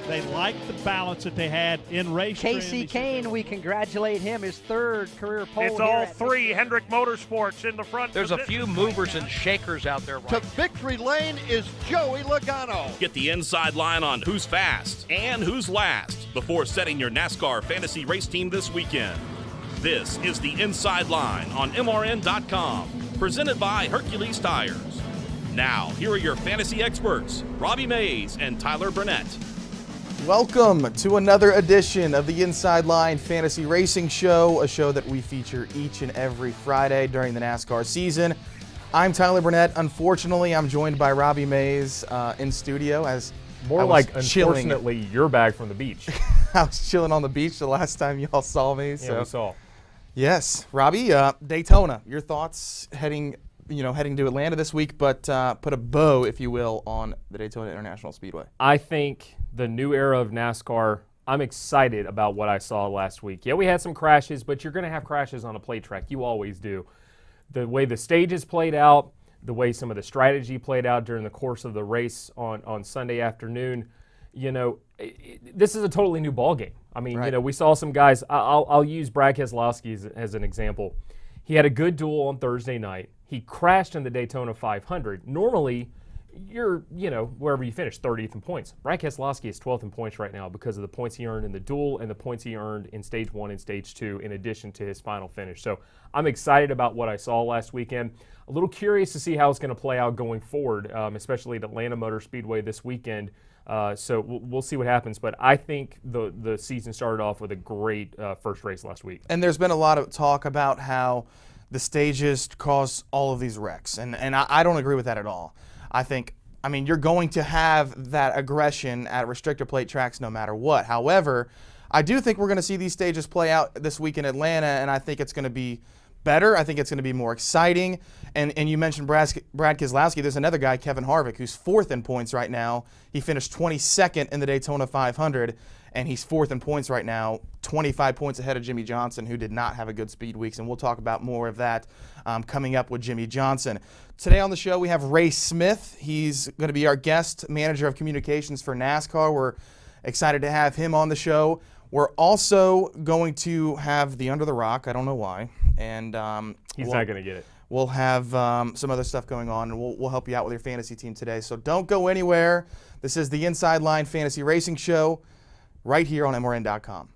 They liked the balance that they had in race. Casey Kane, we congratulate him, his third career pole. It's all three Hendrick Motorsports in the front. There's a few movers and shakers out there. To victory lane is Joey Logano. Get the inside line on who's fast and who's last before setting your NASCAR fantasy race team this weekend. This is the Inside Line on MRN.com, presented by Hercules Tires. Now, here are your fantasy experts, Robbie Mays and Tyler Burnett. Welcome to another edition of the Inside Line Fantasy Racing Show, a show that we feature each and every Friday during the NASCAR season. I'm Tyler Burnett. Unfortunately, I'm joined by Robbie Mays in studio as more like, unfortunately, you're back from the beach. I was chilling on the beach the last time y'all saw me. Yeah, we saw. Yes, Robbie, Daytona. Your thoughts heading to Atlanta this week, but put a bow, if you will, on the Daytona International Speedway. I think the new era of NASCAR, I'm excited about what I saw last week. Yeah, we had some crashes, but you're going to have crashes on a plate track. You always do. The way the stages played out, the way some of the strategy played out during the course of the race on Sunday afternoon, this is a totally new ballgame. I mean, right. We saw some guys. I'll use Brad Keselowski as an example. He had a good duel on Thursday night. He crashed in the Daytona 500. Normally, you're, wherever you finish, 30th in points. Brad Keselowski is 12th in points right now because of the points he earned in the duel and the points he earned in Stage 1 and Stage 2 in addition to his final finish. So I'm excited about what I saw last weekend. A little curious to see how it's going to play out going forward, especially at Atlanta Motor Speedway this weekend. So we'll see what happens. But I think the season started off with a great first race last week. And there's been a lot of talk about how the stages cause all of these wrecks. And I don't agree with that at all. I mean, you're going to have that aggression at restrictor plate tracks no matter what. However, I do think we're going to see these stages play out this week in Atlanta, and I think it's going to be better. I think it's going to be more exciting. And you mentioned Brad Keselowski. There's another guy, Kevin Harvick, who's 4th in points right now. He finished 22nd in the Daytona 500, and he's 4th in points right now, 25 points ahead of Jimmy Johnson, who did not have a good speed weeks. And we'll talk about more of that coming up with Jimmy Johnson. Today on the show, we have Ray Smith. He's going to be our guest manager of communications for NASCAR. We're excited to have him on the show. We're also going to have the Under the Rock. I don't know why. And he's not going to get it. We'll have some other stuff going on, and we'll help you out with your fantasy team today. So don't go anywhere. This is the Inside Line Fantasy Racing Show right here on MRN.com.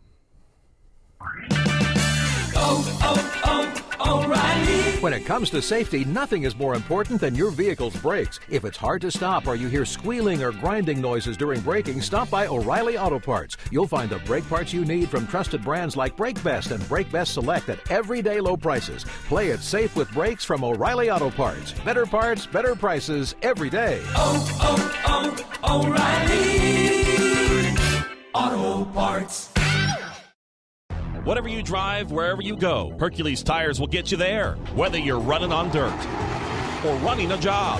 O'Reilly. When it comes to safety, nothing is more important than your vehicle's brakes. If it's hard to stop or you hear squealing or grinding noises during braking, stop by O'Reilly Auto Parts. You'll find the brake parts you need from trusted brands like Brake Best and Brake Best Select at everyday low prices. Play it safe with brakes from O'Reilly Auto Parts. Better parts, better prices every day. O'Reilly Auto Parts. Whatever you drive, wherever you go, Hercules Tires will get you there, whether you're running on dirt or running a job.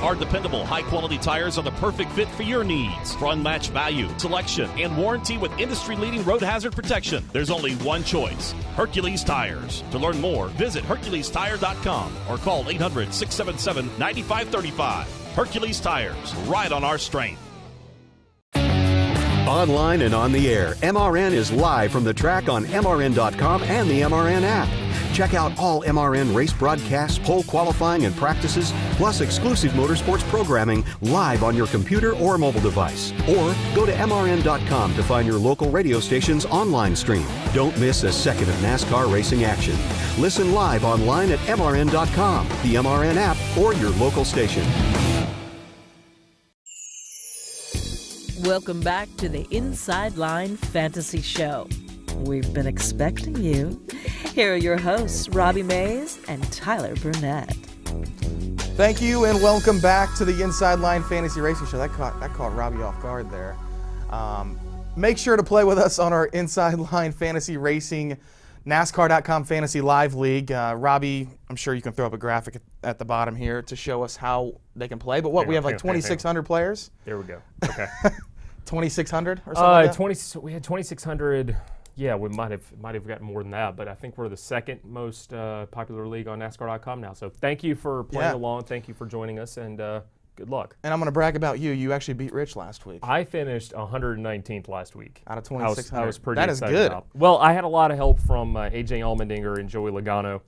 Our dependable, high-quality tires are the perfect fit for your needs. For unmatched value, selection, and warranty with industry-leading road hazard protection, there's only one choice, Hercules Tires. To learn more, visit HerculesTire.com or call 800-677-9535. Hercules Tires, ride on our strength. Online and on the air, MRN is live from the track on MRN.com and the MRN app. Check out all MRN race broadcasts, pole qualifying and practices, plus exclusive motorsports programming live on your computer or mobile device. Or go to MRN.com to find your local radio station's online stream. Don't miss a second of NASCAR racing action. Listen live online at MRN.com, the MRN app, or your local station. Welcome back to the Inside Line Fantasy Show. We've been expecting you. Here are your hosts, Robbie Mays and Tyler Burnett. Thank you, and welcome back to the Inside Line Fantasy Racing Show. That caught Robbie off guard there. Make sure to play with us on our Inside Line Fantasy Racing NASCAR.com Fantasy Live League. Robbie, I'm sure you can throw up a graphic at the bottom here to show us how they can play. But we have like 2,600 players? There we go. Okay. 2,600 or something like that? We had 2,600. Yeah, we might have gotten more than that, but I think we're the second most popular league on NASCAR.com now. So thank you for playing along. Thank you for joining us, and good luck. And I'm going to brag about you. You actually beat Rich last week. I finished 119th last week. Out of 2,600. I was pretty That is excited good. about. Well, I had a lot of help from A.J. Allmendinger and Joey Logano.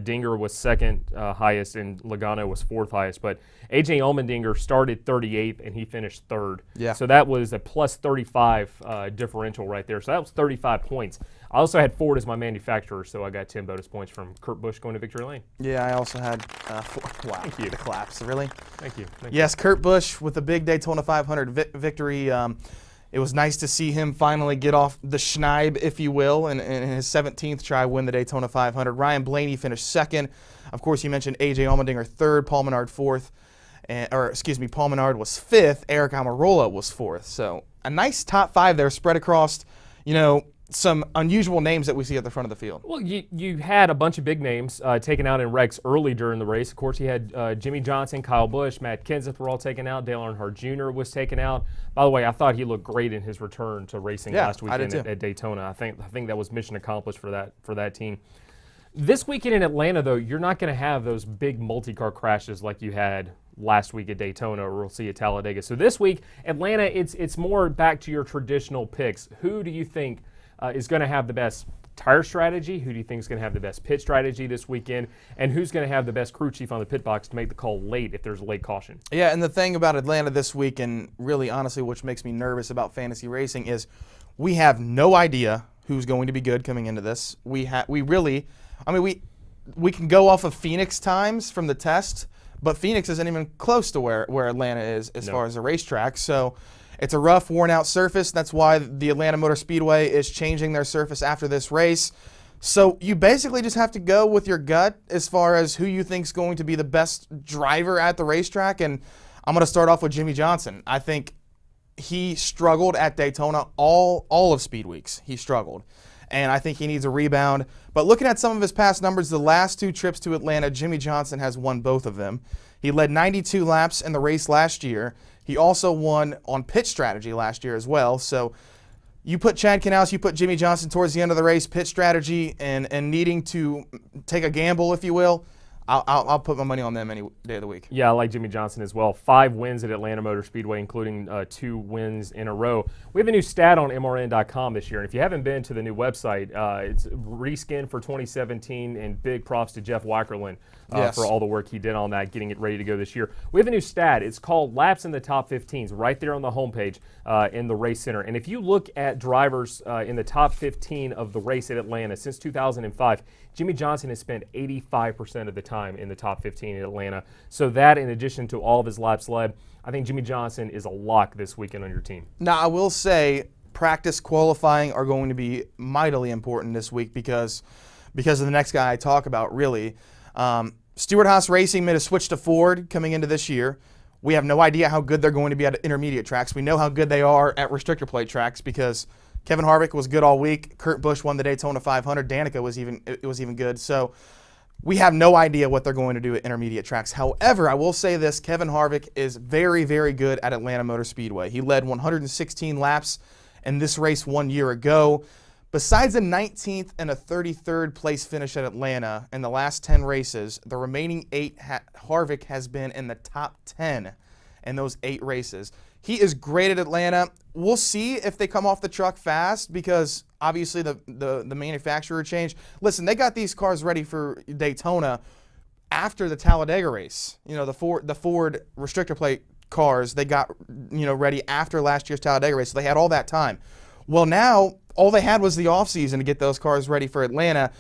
Dinger was second highest and Logano was fourth highest. But A.J. Allmendinger started 38th and he finished third. Yeah. So that was a plus 35 differential right there. So that was 35 points. I also had Ford as my manufacturer, so I got 10 bonus points from Kurt Busch going to victory lane. Yeah, I also had Ford. Wow. Thank you. The claps, really? Thank you. Yes, Kurt Busch with the big Daytona 500 victory. It was nice to see him finally get off the schneid, if you will, and in his 17th try win the Daytona 500. Ryan Blaney finished second. Of course, you mentioned A.J. Allmendinger third, Paul Menard fourth. Paul Menard was fifth. Eric Almirola was fourth. So a nice top five there spread across, some unusual names that we see at the front of the field. Well, you had a bunch of big names taken out in wrecks early during the race. Of course, you had Jimmy Johnson, Kyle Busch, Matt Kenseth were all taken out. Dale Earnhardt Jr. was taken out. By the way, I thought he looked great in his return to racing last weekend at Daytona. I think that was mission accomplished for that team. This weekend in Atlanta, though, you're not going to have those big multi-car crashes like you had last week at Daytona or we'll see at Talladega. So this week, Atlanta, it's more back to your traditional picks. Who do you think is going to have the best tire strategy? Who do you think is going to have the best pit strategy this weekend? And who's going to have the best crew chief on the pit box to make the call late if there's a late caution? Yeah, and the thing about Atlanta this week, and really honestly which makes me nervous about fantasy racing, is we have no idea who's going to be good coming into this. We can go off of Phoenix times from the test, but Phoenix isn't even close to where Atlanta is as far as the racetrack. So it's a rough, worn-out surface. That's why the Atlanta Motor Speedway is changing their surface after this race. So you basically just have to go with your gut as far as who you think is going to be the best driver at the racetrack. And I'm going to start off with Jimmy Johnson. I think he struggled at Daytona all of Speed Weeks. He struggled. And I think he needs a rebound. But looking at some of his past numbers, the last two trips to Atlanta, Jimmy Johnson has won both of them. He led 92 laps in the race last year. He also won on pit strategy last year as well. So you put Chad Knaus, you put Jimmy Johnson towards the end of the race, pit strategy, and needing to take a gamble, if you will, I'll put my money on them any day of the week. Yeah, I like Jimmy Johnson as well. 5 wins at Atlanta Motor Speedway, including 2 wins in a row. We have a new stat on MRN.com this year, and if you haven't been to the new website, it's reskinned for 2017, and big props to Jeff Wackerlin for all the work he did on that, getting it ready to go this year. We have a new stat. It's called Laps in the Top 15s, right there on the homepage in the Race Center. And if you look at drivers in the top 15 of the race at Atlanta since 2005, Jimmy Johnson has spent 85% of the time in the top 15 in Atlanta. So that, in addition to all of his laps led, I think Jimmy Johnson is a lock this weekend on your team. Now, I will say practice qualifying are going to be mightily important this week because of the next guy I talk about, really. Stewart-Haas Racing made a switch to Ford coming into this year. We have no idea how good they're going to be at intermediate tracks. We know how good they are at restrictor plate tracks because Kevin Harvick was good all week. Kurt Busch won the Daytona 500. Danica was even good. So we have no idea what they're going to do at intermediate tracks. However, I will say this, Kevin Harvick is very, very good at Atlanta Motor Speedway. He led 116 laps in this race 1 year ago. Besides a 19th and a 33rd place finish at Atlanta in the last 10 races, the remaining 8, Harvick has been in the top 10 in those 8 races. He is great at Atlanta. We'll see if they come off the truck fast because obviously the manufacturer changed. Listen, they got these cars ready for Daytona after the Talladega race. The Ford restrictor plate cars they got ready after last year's Talladega race. So they had all that time. Well, now all they had was the offseason to get those cars ready for Atlanta.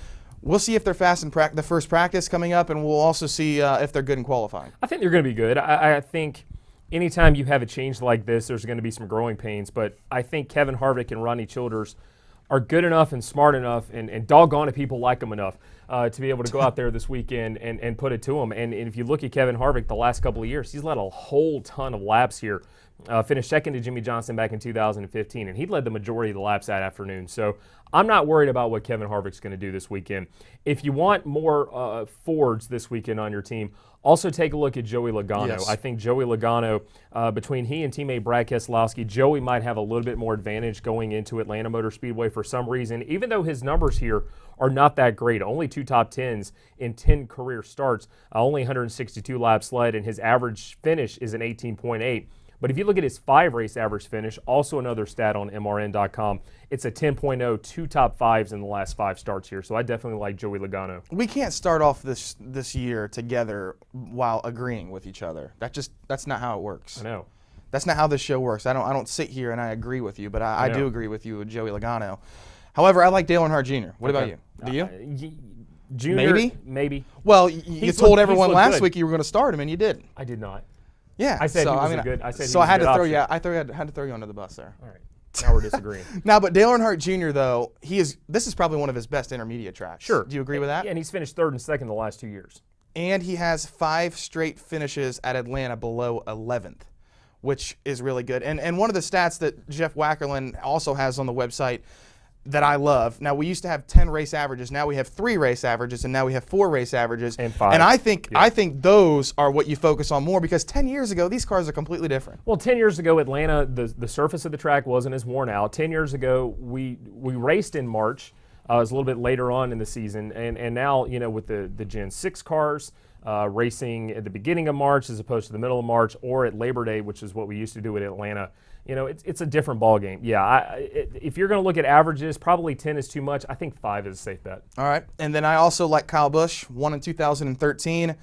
We'll see if they're fast in the first practice coming up, and we'll also see if they're good in qualifying. I think they're going to be good. I think anytime you have a change like this, there's going to be some growing pains. But I think Kevin Harvick and Ronnie Childers are good enough and smart enough and doggone it, people like them enough to be able to go out there this weekend and put it to them. And if you look at Kevin Harvick the last couple of years, he's led a whole ton of laps here. finished second to Jimmy Johnson back in 2015, and he led the majority of the laps that afternoon. So I'm not worried about what Kevin Harvick's going to do this weekend. If you want more Fords this weekend on your team, also take a look at Joey Logano. Yes. I think Joey Logano, between he and teammate Brad Keselowski, Joey might have a little bit more advantage going into Atlanta Motor Speedway for some reason, even though his numbers here are not that great. Only 2 top 10s in 10 career starts, only 162 laps led, and his average finish is an 18.8. But if you look at his 5-race average finish, also another stat on MRN.com, it's a 10.0, 2 top 5s in the last 5 starts here. So I definitely like Joey Logano. We can't start off this year together while agreeing with each other. That's not how it works. I know. That's not how this show works. I don't sit here and I agree with you, but I do agree with you with Joey Logano. However, I like Dale Earnhardt Jr. What about you? Do you? Junior, maybe. Well, you told everyone last week you were going to start him, and you didn't. I did not. Yeah, I said he was a good. I said so. He was I had a good to throw option. you. I had to throw you under the bus there. All right. Now we're disagreeing. Now, but Dale Earnhardt Jr. though, this is probably one of his best intermediate tracks. Sure. Do you agree with that? Yeah, and he's finished 3rd and 2nd the last 2 years. And he has 5 straight finishes at Atlanta below 11th, which is really good. And one of the stats that Jeff Wackerlin also has on the website that I love. Now, we used to have 10 race averages. Now we have 3 race averages, and now we have 4 race averages. And 5. And I think those are what you focus on more, because 10 years ago, these cars are completely different. Well, 10 years ago, Atlanta, the surface of the track wasn't as worn out. 10 years ago, we raced in March. It was a little bit later on in the season. And now, with the Gen 6 cars, racing at the beginning of March as opposed to the middle of March, or at Labor Day, which is what we used to do at Atlanta. It's a different ball game. Yeah, if you're going to look at averages, probably 10 is too much. I think 5 is a safe bet. All right. And then I also like Kyle Busch, won in 2013,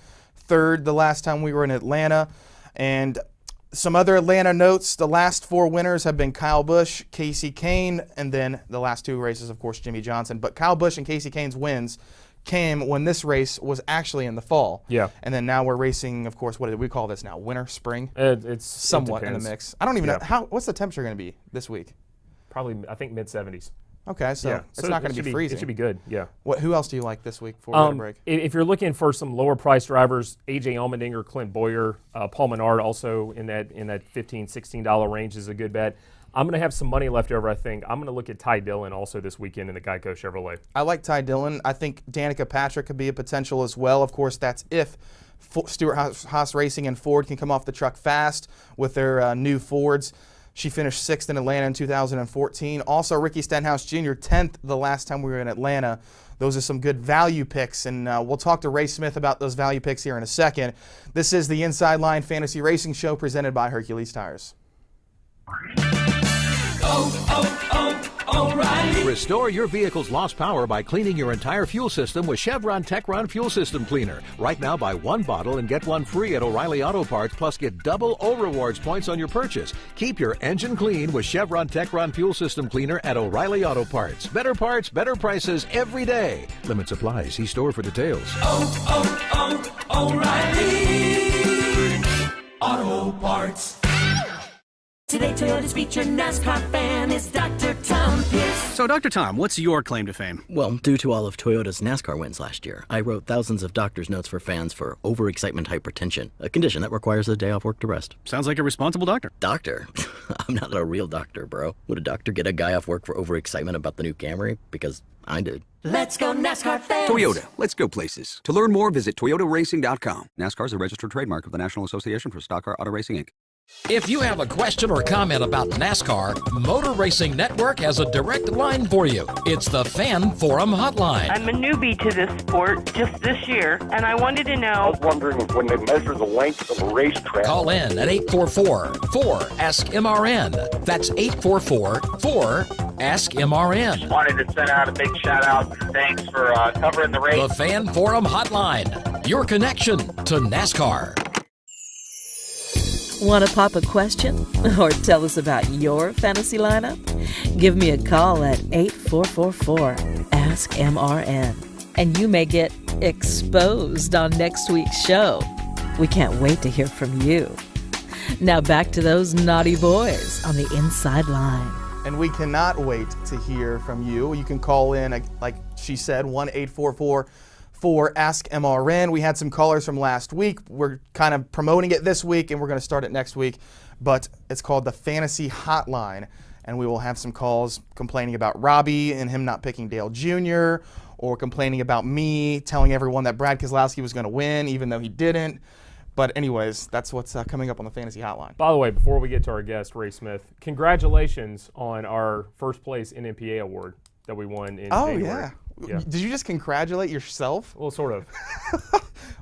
3rd the last time we were in Atlanta. And some other Atlanta notes, the last 4 winners have been Kyle Busch, Kasey Kahne, and then the last 2 races, of course, Jimmy Johnson. But Kyle Busch and Kasey Kahne's wins came when this race was actually in the fall. Yeah. And then now we're racing, of course, what do we call this now? Winter, spring? It's somewhat in the mix. I don't even know. What's the temperature going to be this week? Probably, I think, mid-70s. Okay, so it's not going to be freezing. It should be good, yeah. Who else do you like this week before we go to break? If you're looking for some lower-priced drivers, A.J. Allmendinger, Clint Bowyer, Paul Menard also in that $15, $16 range is a good bet. I'm going to have some money left over, I think. I'm going to look at Ty Dillon also this weekend in the Geico Chevrolet. I like Ty Dillon. I think Danica Patrick could be a potential as well. Of course, that's if Stewart-Haas Racing and Ford can come off the truck fast with their new Fords. She finished 6th in Atlanta in 2014. Also, Ricky Stenhouse Jr., 10th the last time we were in Atlanta. Those are some good value picks, and we'll talk to Ray Smith about those value picks here in a second. This is the Inside Line Fantasy Racing Show presented by Hercules Tires. O'Reilly. Restore your vehicle's lost power by cleaning your entire fuel system with Chevron Techron Fuel System Cleaner. Right now, buy 1 bottle and get 1 free at O'Reilly Auto Parts, plus get double O Rewards points on your purchase. Keep your engine clean with Chevron Techron Fuel System Cleaner at O'Reilly Auto Parts. Better parts, better prices every day. Limit supply. See store for details. O'Reilly Auto Parts. Today, Toyota's featured NASCAR fan is Dr. Tom Pierce. So, Dr. Tom, what's your claim to fame? Well, due to all of Toyota's NASCAR wins last year, I wrote thousands of doctor's notes for fans for overexcitement hypertension, a condition that requires a day off work to rest. Sounds like a responsible doctor. Doctor? I'm not a real doctor, bro. Would a doctor get a guy off work for overexcitement about the new Camry? Because I did. Let's go NASCAR fans. Toyota, let's go places. To learn more, visit toyotaracing.com. NASCAR is a registered trademark of the National Association for Stock Car Auto Racing, Inc. If you have a question or comment about NASCAR, Motor Racing Network has a direct line for you. It's the Fan Forum Hotline. I'm a newbie to this sport just this year, and I wanted to know. I was wondering if when they measure the length of a racetrack. Call in at 844-4-ASK-MRN. That's 844-4-ASK-MRN. Wanted to send out a big shout out and thanks for covering the race. The Fan Forum Hotline, your connection to NASCAR. Want to pop a question or tell us about your fantasy lineup? Give me a call at 8444-ASK-MRN, and you may get exposed on next week's show. We can't wait to hear from you. Now back to those naughty boys on the Inside Line. And we cannot wait to hear from you. You can call in, like she said, 1-844 for Ask MRN. We had some callers from last week. We're kind of promoting it this week, and we're going to start it next week. But it's called the Fantasy Hotline, and we will have some calls complaining about Robbie and him not picking Dale Jr., or complaining about me telling everyone that Brad Keselowski was going to win, even though he didn't. But anyways, that's what's coming up on the Fantasy Hotline. By the way, before we get to our guest, Ray Smith, congratulations on our first place NMPA award that we won in January. Yeah. Did you just congratulate yourself? Well, sort of.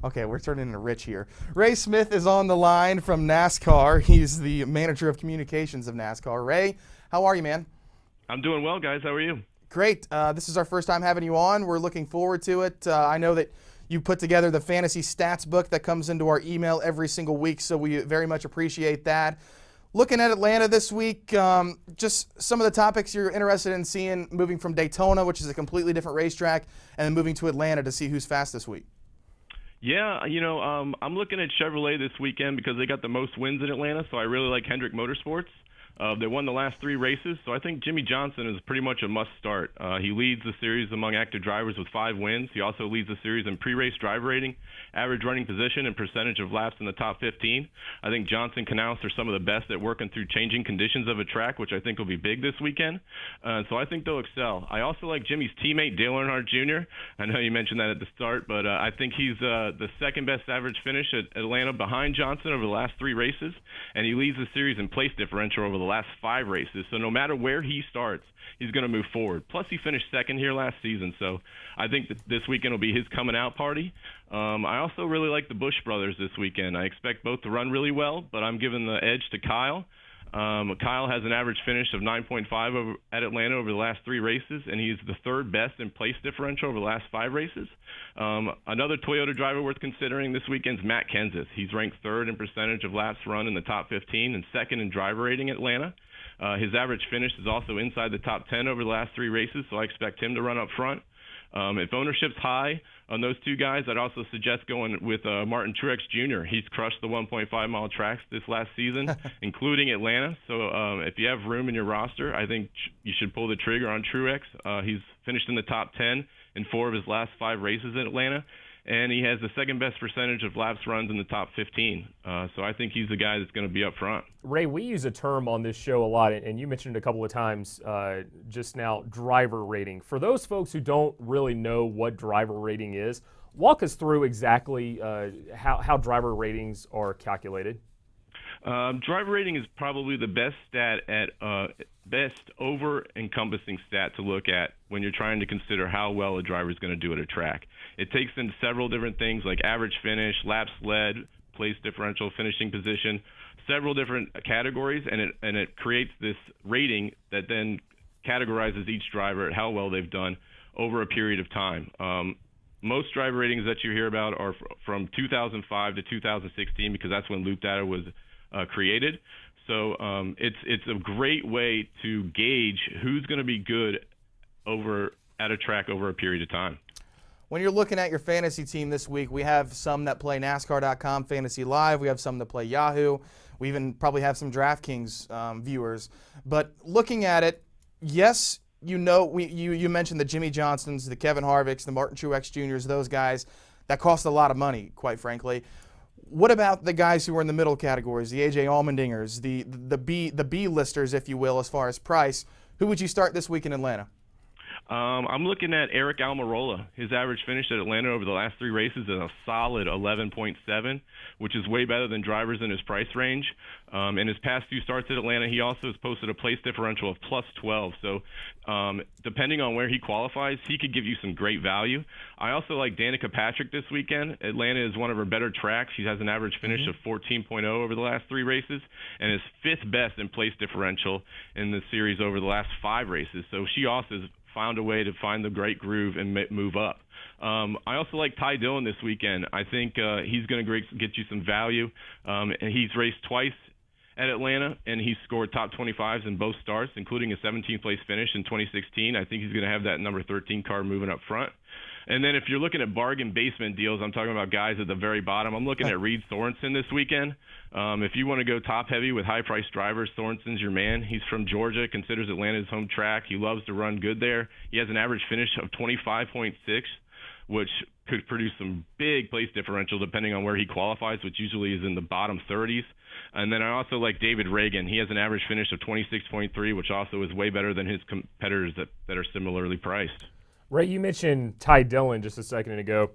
Okay, we're turning into Rich here. Ray Smith is on the line from NASCAR. He's the manager of communications of NASCAR. Ray, how are you, man? I'm doing well, guys. How are you? Great. This is our first time having you on. We're looking forward to it. I know that you put together the fantasy stats book that comes into our email every single week, so we very much appreciate that. Looking at Atlanta this week, just some of the topics you're interested in seeing moving from Daytona, which is a completely different racetrack, and then moving to Atlanta to see who's fast this week. Yeah, I'm looking at Chevrolet this weekend because they got the most wins in Atlanta, so I really like Hendrick Motorsports. They won the last 3 races, so I think Jimmy Johnson is pretty much a must-start. He leads the series among active drivers with 5 wins. He also leads the series in pre-race driver rating, average running position, and percentage of laps in the top 15. I think Johnson Canals are some of the best at working through changing conditions of a track, which I think will be big this weekend. So I think they'll excel. I also like Jimmy's teammate, Dale Earnhardt Jr. I know you mentioned that at the start, but I think he's the second-best average finish at Atlanta behind Johnson over the last 3 races, and he leads the series in place differential over the last 5 races. So no matter where he starts, he's going to move forward. Plus, he finished second here last season, so I think that this weekend will be his coming-out party. I also really like the Busch brothers this weekend. I expect both to run really well, but I'm giving the edge to Kyle. Kyle has an average finish of 9.5 at Atlanta over the last 3 races, and he's the 3rd best in place differential over the last 5 races. Another Toyota driver worth considering this weekend's Matt Kenseth. He's ranked 3rd in percentage of laps run in the top 15 and 2nd in driver rating at Atlanta. His average finish is also inside the top 10 over the last 3 races, so I expect him to run up front. If ownership's high on those 2 guys, I'd also suggest going with Martin Truex Jr. He's crushed the 1.5-mile tracks this last season, including Atlanta. So if you have room in your roster, I think you should pull the trigger on Truex. He's finished in the top 10 in 4 of his last 5 races in Atlanta, and he has the 2nd-best percentage of laps runs in the top 15. So I think he's the guy that's going to be up front. Ray, we use a term on this show a lot, and you mentioned it a couple of times just now, driver rating. For those folks who don't really know what driver rating is, walk us through exactly how driver ratings are calculated. Driver rating is probably the best stat best over-encompassing stat to look at when you're trying to consider how well a driver is going to do at a track. It takes in several different things like average finish, laps led, place differential, finishing position, several different categories, and it creates this rating that then categorizes each driver at how well they've done over a period of time. Most driver ratings that you hear about are from 2005 to 2016 because that's when loop data was created. So it's a great way to gauge who's going to be good over at a track over a period of time. When you're looking at your fantasy team this week, we have some that play NASCAR.com Fantasy Live. We have some that play Yahoo. We even probably have some DraftKings viewers. But looking at it, yes, you mentioned the Jimmy Johnsons, the Kevin Harvicks, the Martin Truex Jr.'s, those guys that cost a lot of money, quite frankly. What about the guys who are in the middle categories, the A.J. Allmendingers, the B-listers, if you will, as far as price? Who would you start this week in Atlanta? I'm looking at Eric Almirola. His average finish at Atlanta over the last 3 races is a solid 11.7, which is way better than drivers in his price range. In his past 2 starts at Atlanta, he also has posted a place differential of plus 12. So depending on where he qualifies, he could give you some great value. I also like Danica Patrick this weekend. Atlanta is one of her better tracks. She has an average finish of 14.0 over the last 3 races and is 5th best in place differential in the series over the last 5 races. So she also has found a way to find the great groove and move up. I also like Ty Dillon this weekend. I think he's going to get you some value. And he's raced twice at Atlanta, and he's scored top 25s in both starts, including a 17th place finish in 2016. I think he's going to have that number 13 car moving up front. And then if you're looking at bargain basement deals, I'm talking about guys at the very bottom. I'm looking at Reed Sorensen this weekend. If you want to go top heavy with high-priced drivers, Sorensen's your man. He's from Georgia, considers Atlanta his home track. He loves to run good there. He has an average finish of 25.6, which could produce some big place differential depending on where he qualifies, which usually is in the bottom 30s. And then I also like David Reagan. He has an average finish of 26.3, which also is way better than his competitors that are similarly priced. Ray, you mentioned Ty Dillon just a second ago.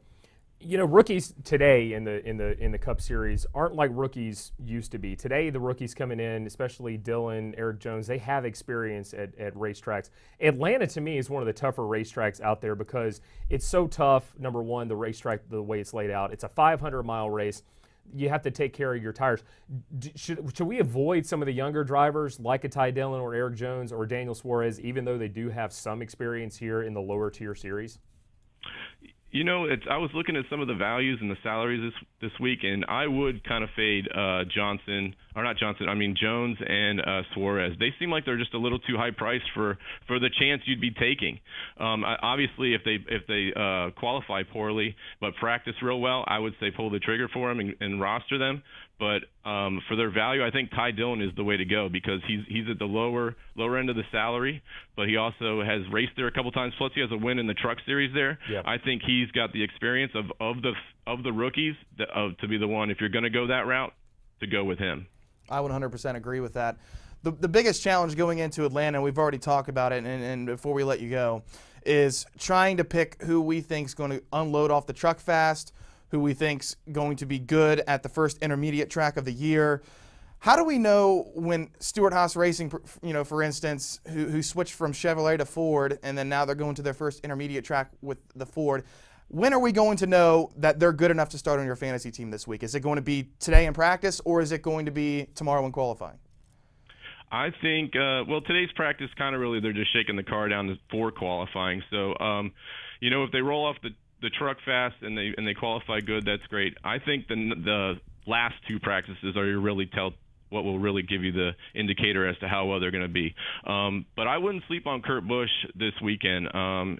You know, rookies today in the Cup Series aren't like rookies used to be. Today, the rookies coming in, especially Dillon, Eric Jones, they have experience at racetracks. Atlanta, to me, is one of the tougher racetracks out there because it's so tough. Number one, the racetrack, the way it's laid out. It's a 500-mile race. You have to take care of your tires. Should we avoid some of the younger drivers like a Ty Dillon or Eric Jones or Daniel Suarez, even though they do have some experience here in the lower tier series? You know, I was looking at some of the values and the salaries this week, and I would kind of fade Jones and Suarez. They seem like they're just a little too high priced for the chance you'd be taking. Obviously, if they qualify poorly but practice real well, I would say pull the trigger for them and roster them. But for their value, I think Ty Dillon is the way to go because he's at the lower end of the salary, but he also has raced there a couple times. Plus, he has a win in the Truck Series there. Yep. I think he's got the experience of the rookies to be the one, if you're going to go that route, to go with him. I 100% agree with that. The biggest challenge going into Atlanta, we've already talked about it, and before we let you go, is trying to pick who we think is going to unload off the truck fast, who we think's going to be good at the first intermediate track of the year. How do we know when Stewart-Haas Racing, for instance, who switched from Chevrolet to Ford, and then now they're going to their first intermediate track with the Ford, when are we going to know that they're good enough to start on your fantasy team this week? Is it going to be today in practice, or is it going to be tomorrow in qualifying? I think, today's practice kind of really they're just shaking the car down for qualifying. So, if they roll off the truck fast and they qualify good, that's great. I think the last two practices are what will really give you the indicator as to how well they're going to be. But I wouldn't sleep on Kurt Busch this weekend.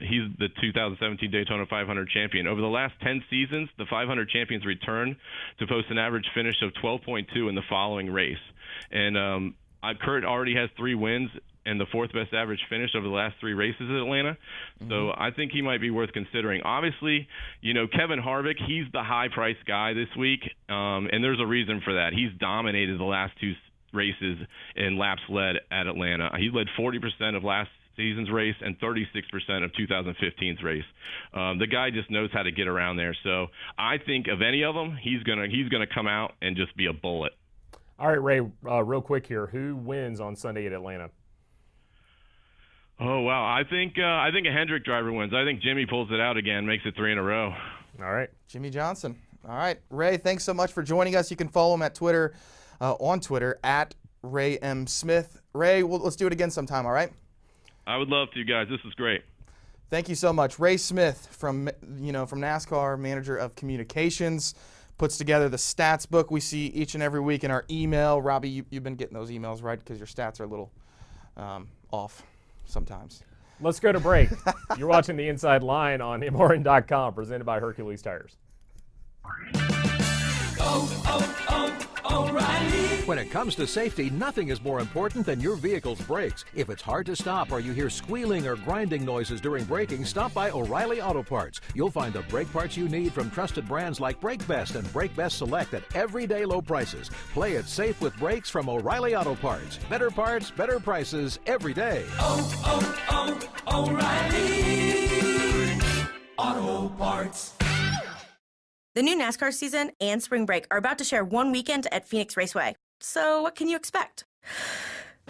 He's the 2017 Daytona 500 champion. Over the last 10 seasons, the 500 champions returned to post an average finish of 12.2 in the following race. And Kurt already has 3 wins and the 4th best average finish over the last 3 races at Atlanta. So I think he might be worth considering. Obviously, Kevin Harvick, he's the high-priced guy this week, and there's a reason for that. He's dominated the last 2 races in laps led at Atlanta. He led 40% of last season's race and 36% of 2015's race. The guy just knows how to get around there. So I think of any of them, he's gonna come out and just be a bullet. All right, Ray, real quick here. Who wins on Sunday at Atlanta? Oh, wow. I think a Hendrick driver wins. I think Jimmy pulls it out again, makes it 3 in a row. All right. Jimmy Johnson. All right. Ray, thanks so much for joining us. You can follow him at Twitter, on Twitter, at Ray M. Smith. Ray, let's do it again sometime, all right? I would love to, guys. This is great. Thank you so much. Ray Smith from NASCAR, manager of communications, puts together the stats book we see each and every week in our email. Robbie, you've been getting those emails, right? Because your stats are a little off sometimes. Let's go to break. You're watching The Inside Line on MRN.com, presented by Hercules Tires. O'Reilly. When it comes to safety, nothing is more important than your vehicle's brakes. If it's hard to stop or you hear squealing or grinding noises during braking, stop by O'Reilly Auto Parts. You'll find the brake parts you need from trusted brands like Brake Best and Brake Best Select at everyday low prices. Play it safe with brakes from O'Reilly Auto Parts. Better parts, better prices every day. O'Reilly Auto Parts. The new NASCAR season and spring break are about to share one weekend at Phoenix Raceway. So what can you expect?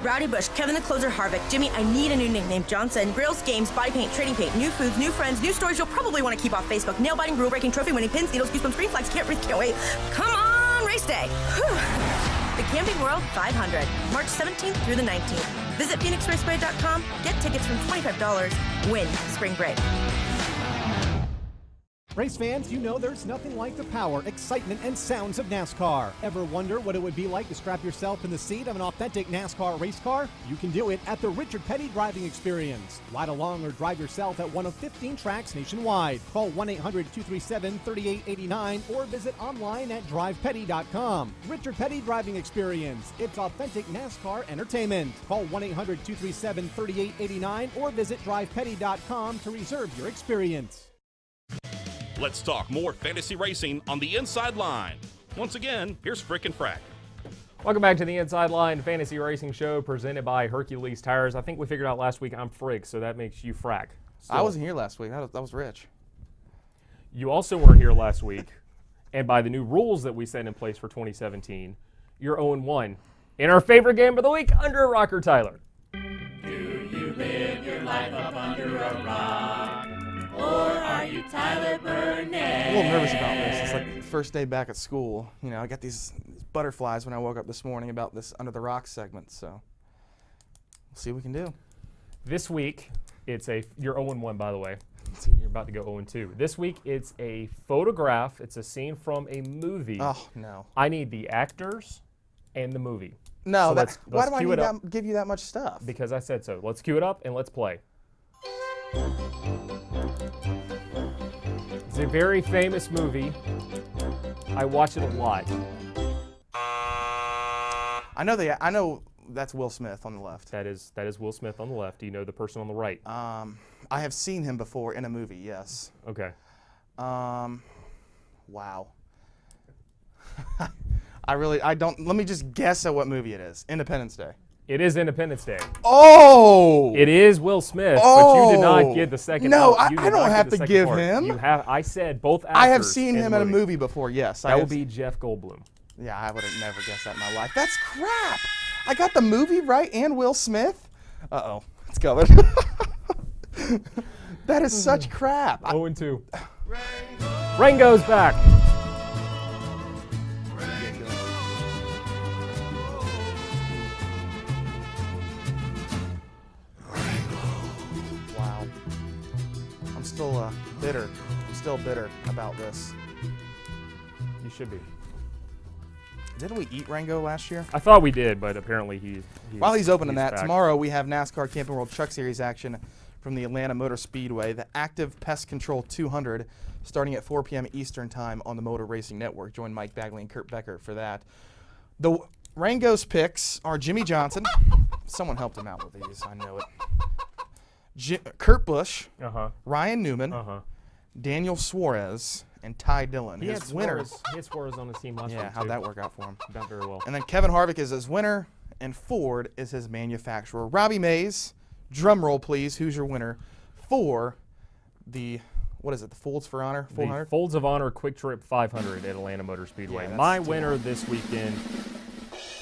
Rowdy Busch, Kevin the Closer Harvick, Jimmy, I need a new nickname, Johnson, grills, games, body paint, trading paint, new foods, new friends, new stories you'll probably want to keep off Facebook, nail-biting, rule-breaking, trophy-winning, pins, needles, goosebumps, green flags, can't breathe, can't wait. Come on, race day! Whew. The Camping World 500, March 17th through the 19th. Visit PhoenixRaceway.com, get tickets from $25, win spring break. Race fans, you know there's nothing like the power, excitement, and sounds of NASCAR. Ever wonder what it would be like to strap yourself in the seat of an authentic NASCAR race car? You can do it at the Richard Petty Driving Experience. Ride along or drive yourself at one of 15 tracks nationwide. Call 1-800-237-3889 or visit online at drivepetty.com. Richard Petty Driving Experience. It's authentic NASCAR entertainment. Call 1-800-237-3889 or visit drivepetty.com to reserve your experience. Let's talk more fantasy racing on the Inside Line. Once again, here's Frick and Frack. Welcome back to the Inside Line Fantasy Racing Show presented by Hercules Tires. I think we figured out last week I'm Frick, so that makes you Frack. I wasn't here last week. That was Rich. You also weren't here last week, and by the new rules that we set in place for 2017, you're 0-1 in our favorite game of the week, Under a Rock or Tyler. Do you live your life up under a rock? Or are you Tyler Burnett? I'm a little nervous about this. It's like the first day back at school. You know, I got these butterflies when I woke up this morning about this Under the Rock segment, so we'll see what we can do. This week, you're 0-1, by the way. You're about to go 0-2. This week, it's a photograph. It's a scene from a movie. Oh, no. I need the actors and the movie. No, so why do I need to give you that much stuff? Because I said so. Let's cue it up and let's play. It's a very famous movie. I watch it a lot. I know that's Will Smith on the left. That is Will Smith on the left. Do you know the person on the right? I have seen him before in a movie, yes. Okay. Wow. I don't, let me just guess at what movie it is. Independence Day. It is Independence Day. Oh! It is Will Smith, but you did not get the second. No, I don't have to give him. You have. I said both actors. I have seen him in a movie before, yes. That would be Jeff Goldblum. Yeah, I would have never guessed that in my life. That's crap. I got the movie right and Will Smith. Uh-oh. It's coming. That is such crap. 0-2. Rango's back. Wow. I'm still bitter. I'm still bitter about this. You should be. Didn't we eat Rango last year? I thought we did, but apparently While he's opening that, back. tomorrow we have NASCAR Camping World Truck Series action from the Atlanta Motor Speedway, the Active Pest Control 200, starting at 4 p.m. Eastern Time on the Motor Racing Network. Join Mike Bagley and Kurt Becker for that. The Rango's picks are Jimmy Johnson. Someone helped him out with these, I know it. Kurt Busch, Ryan Newman, Daniel Suarez, and Ty Dillon. He had Suarez on his team last week. Yeah, how'd that work out for him? Not very well. And then Kevin Harvick is his winner, and Ford is his manufacturer. Robbie Mays, drum roll please, who's your winner for the, what is it, the Folds for Honor 400? The Folds of Honor Quiktrip 500 at Atlanta Motor Speedway. Yeah, my winner this weekend,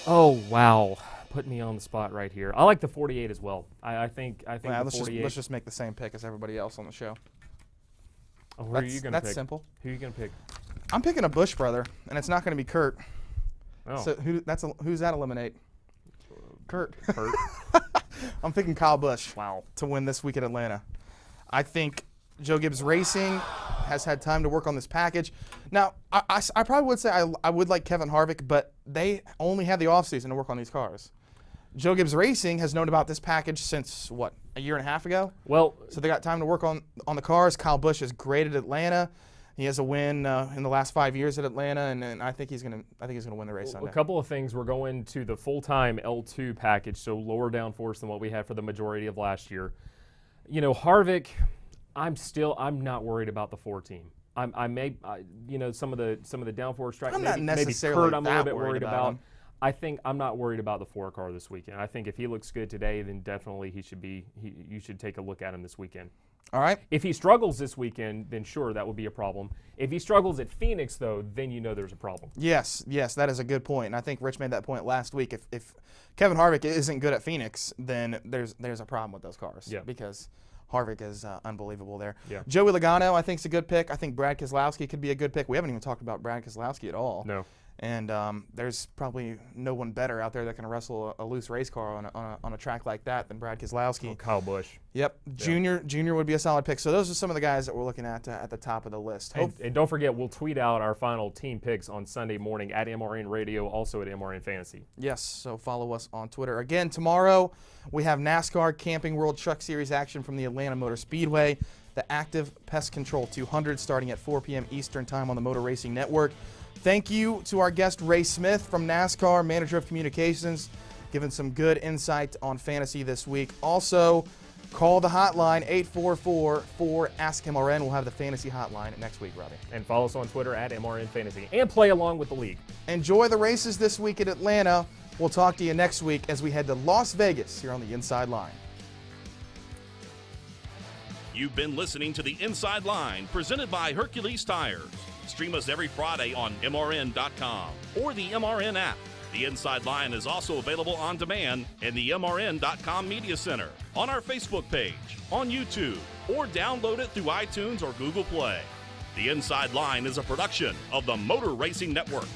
oh wow, put me on the spot right here. I like the 48 as well. I think the 48. Let's just make the same pick as everybody else on the show. Oh, who are you going to pick? That's simple. Who are you going to pick? I'm picking a Busch brother, and it's not going to be Kurt. Oh. So who's that eliminate? Kurt. I'm picking Kyle Busch. Wow. To win this week at Atlanta. I think Joe Gibbs Racing has had time to work on this package. Now, I probably would say I would like Kevin Harvick, but they only had the offseason to work on these cars. Joe Gibbs Racing has known about this package since, what, a year and a half ago? Well, so they got time to work on the cars. Kyle Busch is great at Atlanta. He has a win in the last 5 years at Atlanta, and I think he's gonna win the race Sunday. A couple of things. We're going to the full-time L2 package, so lower downforce than what we had for the majority of last year. You know, Harvick, I'm not worried about the 4 team. Some of the downforce track. I'm not maybe necessarily Kurt, I'm a little bit worried about. him. I think I'm not worried about the 4 car this weekend. I think if he looks good today, then definitely you should take a look at him this weekend. All right. If he struggles this weekend, then sure, that would be a problem. If he struggles at Phoenix, though, then you know there's a problem. Yes, that is a good point. And I think Rich made that point last week. If Kevin Harvick isn't good at Phoenix, then there's a problem with those cars. Yeah. Because Harvick is unbelievable there. Yeah. Joey Logano, I think, is a good pick. I think Brad Keselowski could be a good pick. We haven't even talked about Brad Keselowski at all. No. And there's probably no one better out there that can wrestle a loose race car on a track like that than Brad Keselowski. Oh, Kyle Busch. Yep. Junior would be a solid pick. So those are some of the guys that we're looking at the top of the list. And don't forget, we'll tweet out our final team picks on Sunday morning at MRN Radio, also at MRN Fantasy. Yes, so follow us on Twitter. Again, tomorrow we have NASCAR Camping World Truck Series action from the Atlanta Motor Speedway. The Active Pest Control 200 starting at 4 p.m. Eastern Time on the Motor Racing Network. Thank you to our guest, Ray Smith from NASCAR, Manager of Communications, giving some good insight on fantasy this week. Also, Call the hotline, 844-4-ASK-MRN. We'll have the fantasy hotline next week, Robbie. And follow us on Twitter at MRN Fantasy. And play along with the league. Enjoy the races this week at Atlanta. We'll talk to you next week as we head to Las Vegas here on the Inside Line. You've been listening to the Inside Line, presented by Hercules Tires. Stream us every Friday on MRN.com or the MRN app. The Inside Line is also available on demand in the MRN.com Media Center, on our Facebook page, on YouTube, or download it through iTunes or Google Play. The Inside Line is a production of the Motor Racing Network.